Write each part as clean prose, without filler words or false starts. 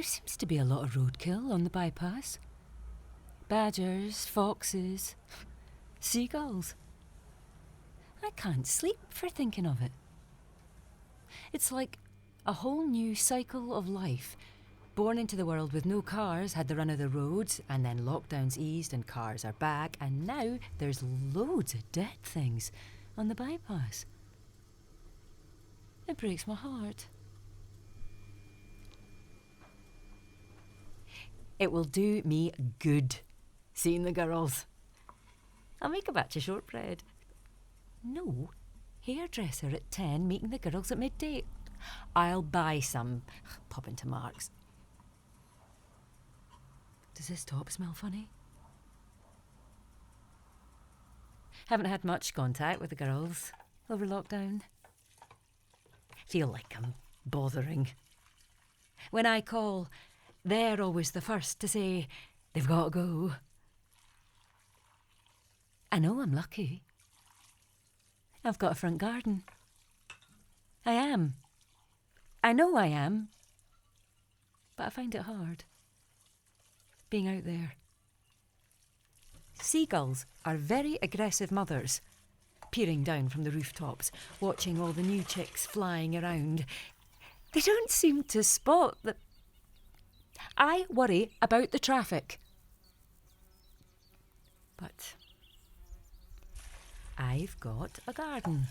seems to be a lot of roadkill on the bypass. Badgers, foxes, seagulls. I can't sleep for thinking of it. It's like a whole new cycle of life. Born into the world with no cars, had the run of the roads, and then lockdowns eased and cars are back, and now there's loads of dead things on the bypass. It breaks my heart. It will do me good seeing the girls. I'll make a batch of shortbread. No, hairdresser at 10, meeting the girls at midday. I'll buy some. Pop into Mark's. Does this top smell funny? Haven't had much contact with the girls over lockdown. Feel like I'm bothering. When I call, they're always the first to say they've got to go. I know I'm lucky. I've got a front garden. I am. I know I am. But I find it hard, being out there. Seagulls are very aggressive mothers, peering down from the rooftops, watching all the new chicks flying around. They don't seem to spot that I worry about the traffic. But I've got a garden.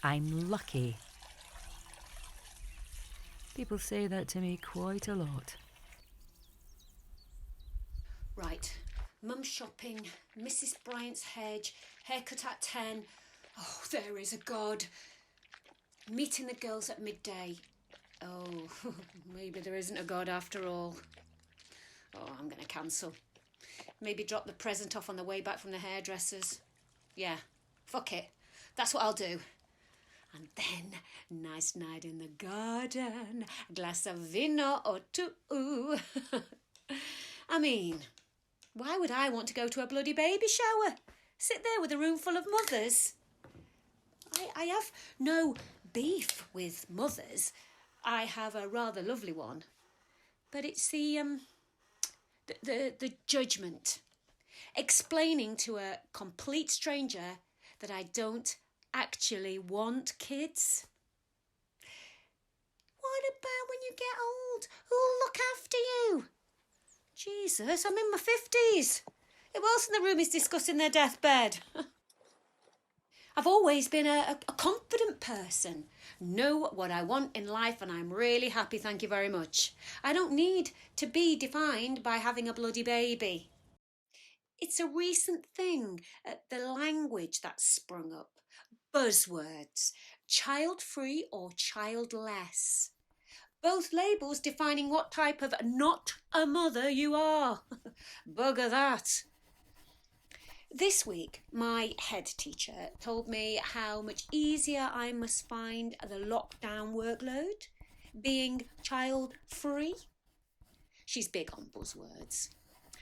I'm lucky. People say that to me quite a lot. Right, Mum's shopping, Mrs. Bryant's hedge, haircut at 10. Oh, there is a God. Meeting the girls at midday. Oh, maybe there isn't a God after all. Oh, I'm going to cancel. Maybe drop the present off on the way back from the hairdressers. Yeah, fuck it. That's what I'll do. And then, nice night in the garden, a glass of vino or two. I mean, why would I want to go to a bloody baby shower? Sit there with a room full of mothers. I have no beef with mothers. I have a rather lovely one. But it's the judgment. Explaining to a complete stranger that I don't actually want kids. What about when you get old? Who'll look after you? Jesus, I'm in my 50s. Who else in the room is discussing their deathbed? I've always been a confident person. Know what I want in life and I'm really happy, thank you very much. I don't need to be defined by having a bloody baby. It's a recent thing, the language that's sprung up. Buzzwords, child-free or childless. Both labels defining what type of not a mother you are. Bugger that. This week, my head teacher told me how much easier I must find the lockdown workload, being child-free. She's big on buzzwords.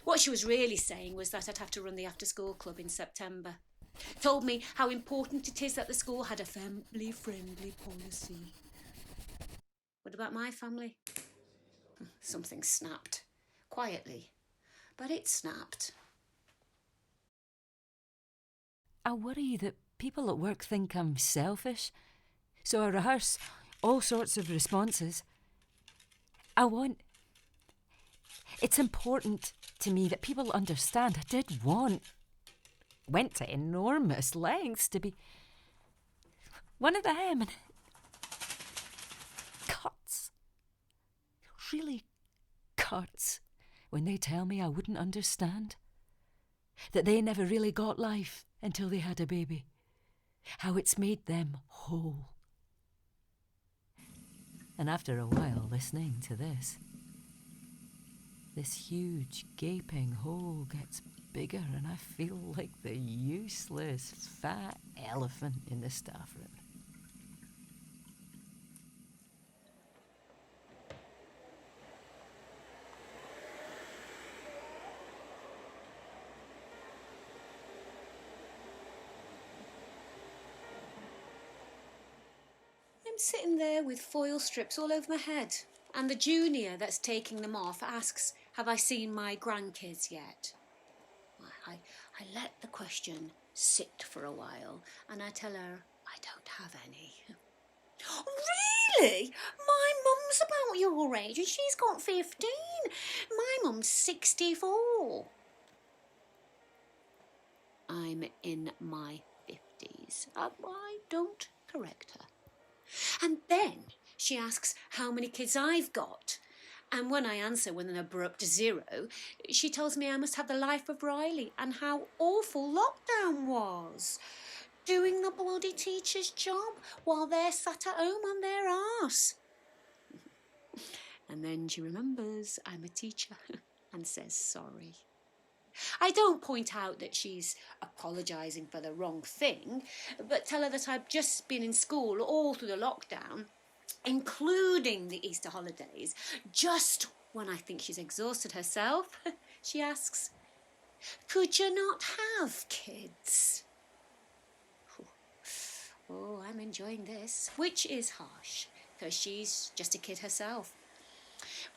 What she was really saying was that I'd have to run the after-school club in September. Told me how important it is that the school had a family-friendly policy. What about my family? Something snapped. Quietly. But it snapped. I worry that people at work think I'm selfish, so I rehearse all sorts of responses. It's important to me that people understand I went to enormous lengths to be one of them, and cuts, really cuts, when they tell me I wouldn't understand, that they never really got life until they had a baby, how it's made them whole. And after a while listening to this huge gaping hole gets bigger and I feel like the useless fat elephant in the staff room. I'm sitting there with foil strips all over my head, And the junior that's taking them off asks, have I seen my grandkids yet? I let the question sit for a while and I tell her I don't have any. Really? My mum's about your age and she's got 15. My mum's 64. I'm in my 50s. I don't correct her. And then she asks how many kids I've got. And when I answer with an abrupt 0, she tells me I must have the life of Riley and how awful lockdown was. Doing the bloody teacher's job while they're sat at home on their arse. And then she remembers I'm a teacher and says sorry. I don't point out that she's apologising for the wrong thing, but tell her that I've just been in school all through the lockdown, including the Easter holidays. Just when I think she's exhausted herself, she asks, could you not have kids? Oh, I'm enjoying this, which is harsh, because she's just a kid herself.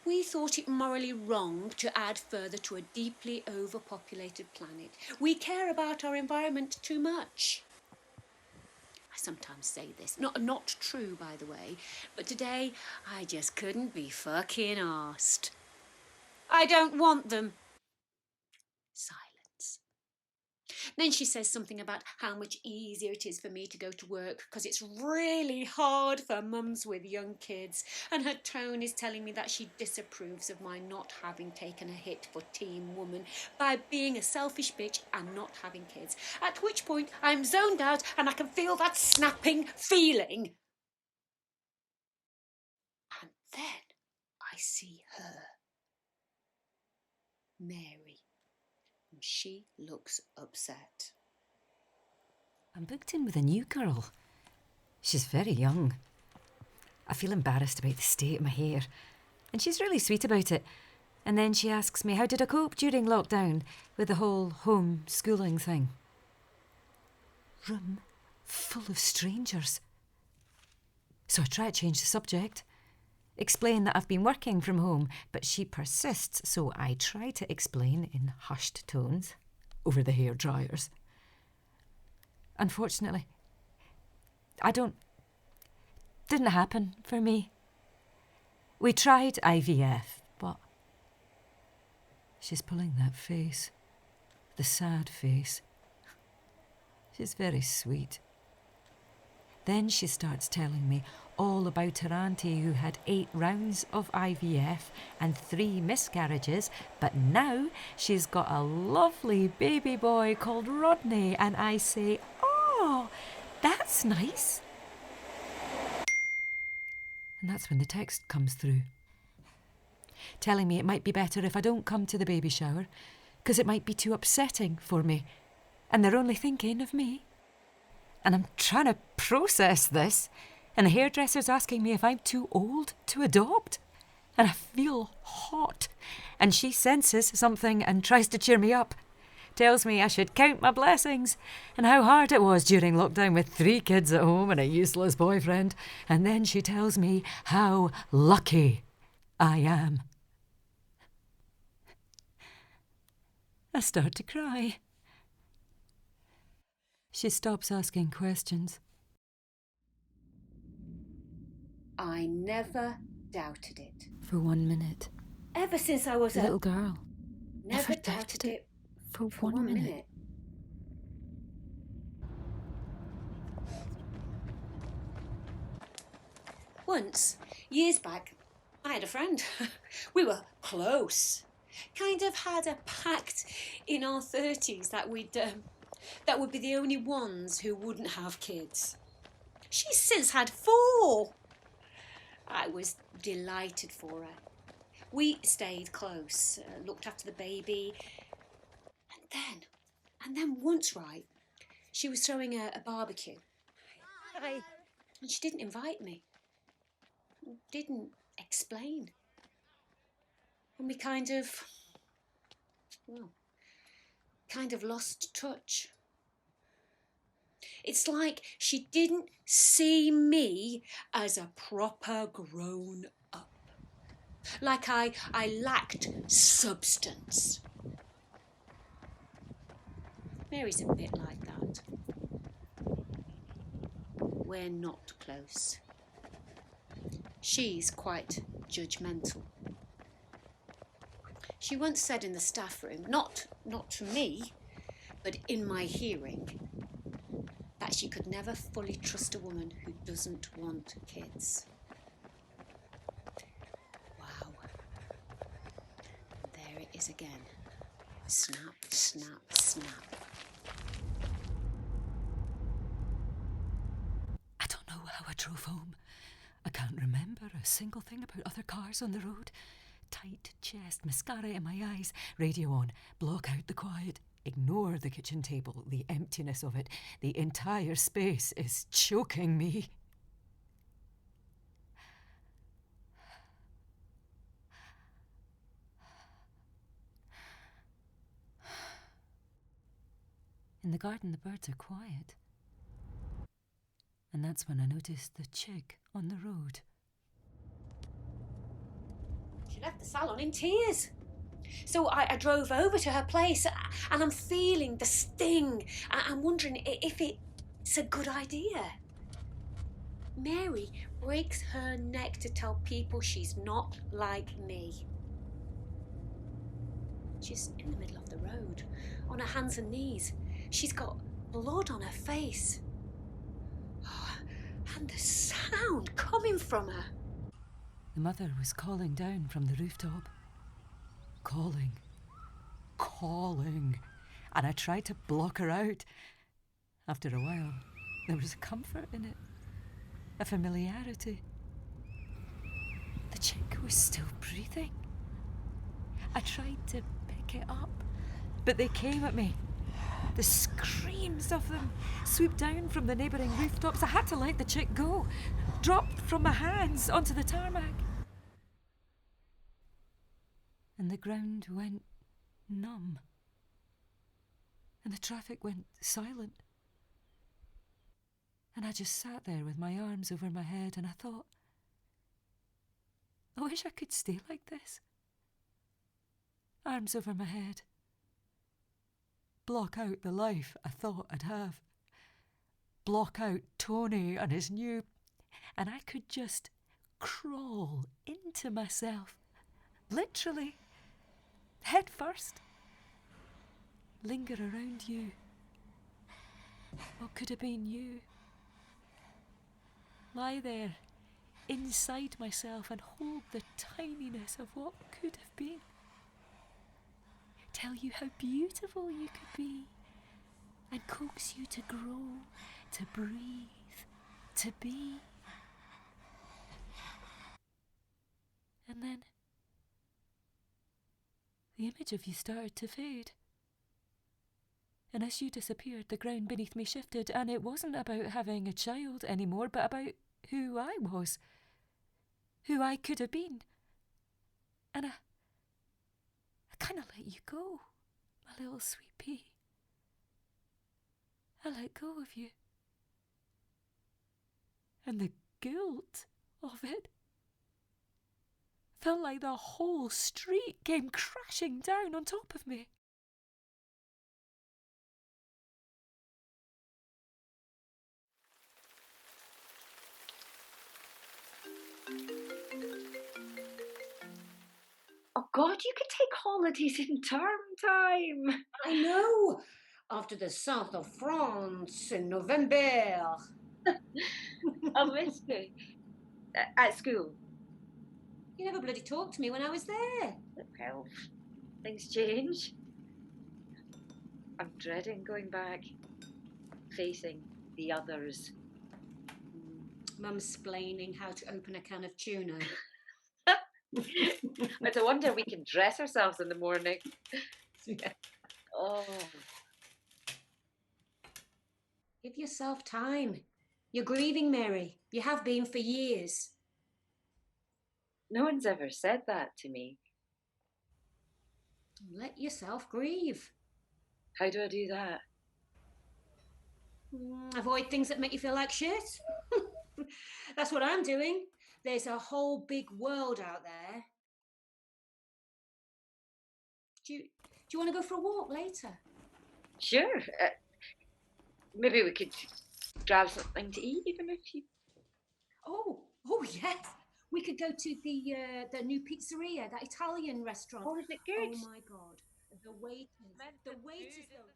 We thought it morally wrong to add further to a deeply overpopulated planet. We care about our environment too much. I sometimes say this, not true by the way, but today I just couldn't be fucking arsed. I don't want them. Silence. Then she says something about how much easier it is for me to go to work because it's really hard for mums with young kids, and her tone is telling me that she disapproves of my not having taken a hit for Team Woman by being a selfish bitch and not having kids, at which point I'm zoned out and I can feel that snapping feeling. And then I see her, Mary, and she looks upset. I'm booked in with a new girl. She's very young. I feel embarrassed about the state of my hair, and she's really sweet about it. And then she asks me, how did I cope during lockdown with the whole home schooling thing? Room full of strangers. So I try to change the subject, explain that I've been working from home, but she persists, so I try to explain in hushed tones over the hair dryers. Unfortunately, didn't happen for me. We tried IVF, but she's pulling that face, the sad face. She's very sweet. Then she starts telling me all about her auntie who had 8 rounds of IVF and 3 miscarriages, but now she's got a lovely baby boy called Rodney, and I say, oh, that's nice. And that's when the text comes through, telling me it might be better if I don't come to the baby shower, because it might be too upsetting for me, and they're only thinking of me. And I'm trying to process this, and the hairdresser's asking me if I'm too old to adopt. And I feel hot, and she senses something and tries to cheer me up. Tells me I should count my blessings and how hard it was during lockdown with 3 kids at home and a useless boyfriend. And then she tells me how lucky I am. I start to cry. She stops asking questions. I never doubted it. For 1 minute. Ever since I was The little girl. Never doubted it for 1 minute. Once, years back, I had a friend. We were close. Kind of had a pact in our 30s that that would be the only ones who wouldn't have kids. She's since had 4. I was delighted for her. We stayed close, looked after the baby, and then once, right, she was throwing a barbecue. And she didn't invite me. Didn't explain. And we kind of lost touch. It's like she didn't see me as a proper grown up. Like I lacked substance. Mary's a bit like that. We're not close. She's quite judgmental. She once said in the staff room, not to me, but in my hearing, that she could never fully trust a woman who doesn't want kids. Wow. There it is again. Snap, snap, snap. I don't know how I drove home. I can't remember a single thing about other cars on the road. Tight chest, mascara in my eyes, radio on, block out the quiet, ignore the kitchen table, the emptiness of it. The entire space is choking me. In the garden, the birds are quiet. And that's when I noticed the chick on the road. She left the salon in tears. So I drove over to her place and I'm feeling the sting. I'm wondering if it's a good idea. Mary breaks her neck to tell people she's not like me. She's in the middle of the road, on her hands and knees. She's got blood on her face. Oh, and the sound coming from her. The mother was calling down from the rooftop. Calling. And I tried to block her out. After a while, there was a comfort in it. A familiarity. The chick was still breathing. I tried to pick it up, but they came at me. The screams of them swooped down from the neighbouring rooftops. I had to let the chick go. Dropped from my hands onto the tarmac. And the ground went numb. And the traffic went silent. And I just sat there with my arms over my head and I thought, I wish I could stay like this. Arms over my head. Block out the life I thought I'd have. Block out Tony and his new... And I could just crawl into myself. Literally. Head first. Linger around you. What could have been you? Lie there, inside myself, and hold the tininess of what could have been. Tell you how beautiful you could be, and coax you to grow, to breathe, to be. And then the image of you started to fade. And as you disappeared, the ground beneath me shifted, and it wasn't about having a child anymore, but about who I was, who I could have been. And I kind of let you go, my little sweet pea. I let go of you. And the guilt of it felt like the whole street came crashing down on top of me. Oh God, you could take holidays in term time. I know. After the south of France in November. I missed you. At school. You never bloody talked to me when I was there. Well, things change. I'm dreading going back. Facing the others. Mum's splaining how to open a can of tuna. It's a wonder we can dress ourselves in the morning. Yeah. Oh. Give yourself time. You're grieving, Mary. You have been for years. No one's ever said that to me. Let yourself grieve. How do I do that? Avoid things that make you feel like shit. That's what I'm doing. There's a whole big world out there, Do you want to go for a walk later? Sure. Maybe we could grab something to eat, even if you... Oh yes. We could go to the new pizzeria, that Italian restaurant. Oh, is it good? Oh my God, the waiters, though.